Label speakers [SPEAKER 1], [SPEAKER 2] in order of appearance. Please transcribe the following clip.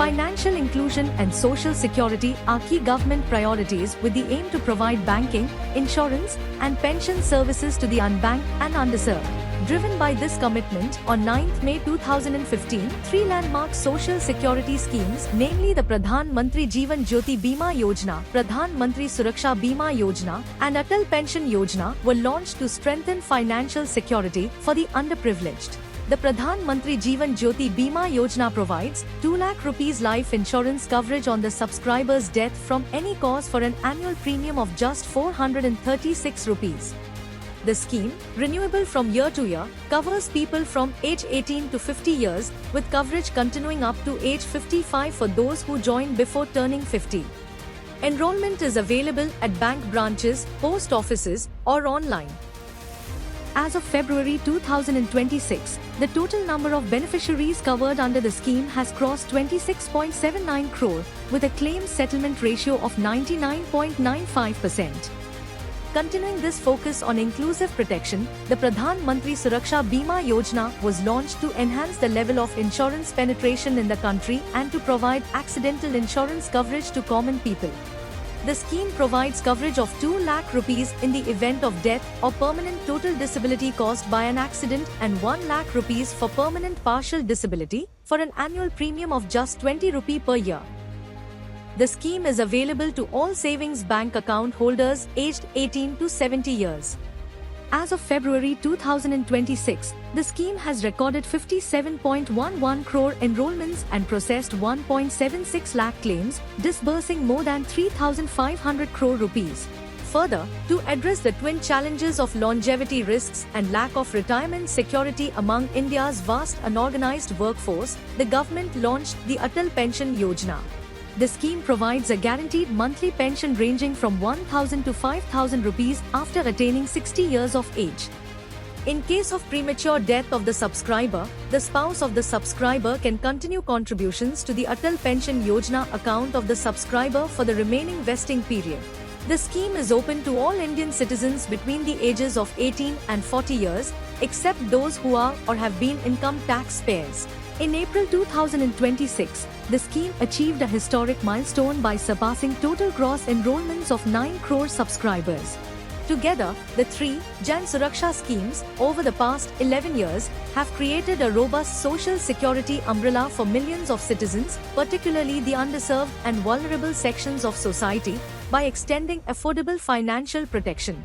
[SPEAKER 1] Financial inclusion and social security are key government priorities with the aim to provide banking, insurance, and pension services to the unbanked and underserved. Driven by this commitment, on 9th May 2015, three landmark social security schemes, namely the Pradhan Mantri Jeevan Jyoti Bima Yojana, Pradhan Mantri Suraksha Bima Yojana, and Atal Pension Yojana, were launched to strengthen financial security for the underprivileged. The Pradhan Mantri Jeevan Jyoti Bima Yojana provides 2 lakh rupees life insurance coverage on the subscriber's death from any cause for an annual premium of just 436 rupees. The scheme, renewable from year to year, covers people from age 18 to 50 years, with coverage continuing up to age 55 for those who join before turning 50. Enrollment is available at bank branches, post offices, or online. As of February 2026, the total number of beneficiaries covered under the scheme has crossed 26.79 crore, with a claim settlement ratio of 99.95%. Continuing this focus on inclusive protection, the Pradhan Mantri Suraksha Bima Yojana was launched to enhance the level of insurance penetration in the country and to provide accidental insurance coverage to common people. The scheme provides coverage of 2 lakh rupees in the event of death or permanent total disability caused by an accident and 1 lakh rupees for permanent partial disability, for an annual premium of just 20 rupee per year. The scheme is available to all savings bank account holders aged 18 to 70 years. As of February 2026, the scheme has recorded 57.11 crore enrollments and processed 1.76 lakh claims, disbursing more than 3,500 crore rupees. Further, to address the twin challenges of longevity risks and lack of retirement security among India's vast unorganized workforce, the government launched the Atal Pension Yojana. The scheme provides a guaranteed monthly pension ranging from 1,000 to 5,000 rupees after attaining 60 years of age. In case of premature death of the subscriber, the spouse of the subscriber can continue contributions to the Atal Pension Yojana account of the subscriber for the remaining vesting period. The scheme is open to all Indian citizens between the ages of 18 and 40 years, except those who are or have been income tax payers. In April 2026, the scheme achieved a historic milestone by surpassing total gross enrollments of 9 crore subscribers. Together, the three Jan Suraksha schemes, over the past 11 years, have created a robust social security umbrella for millions of citizens, particularly the underserved and vulnerable sections of society, by extending affordable financial protection.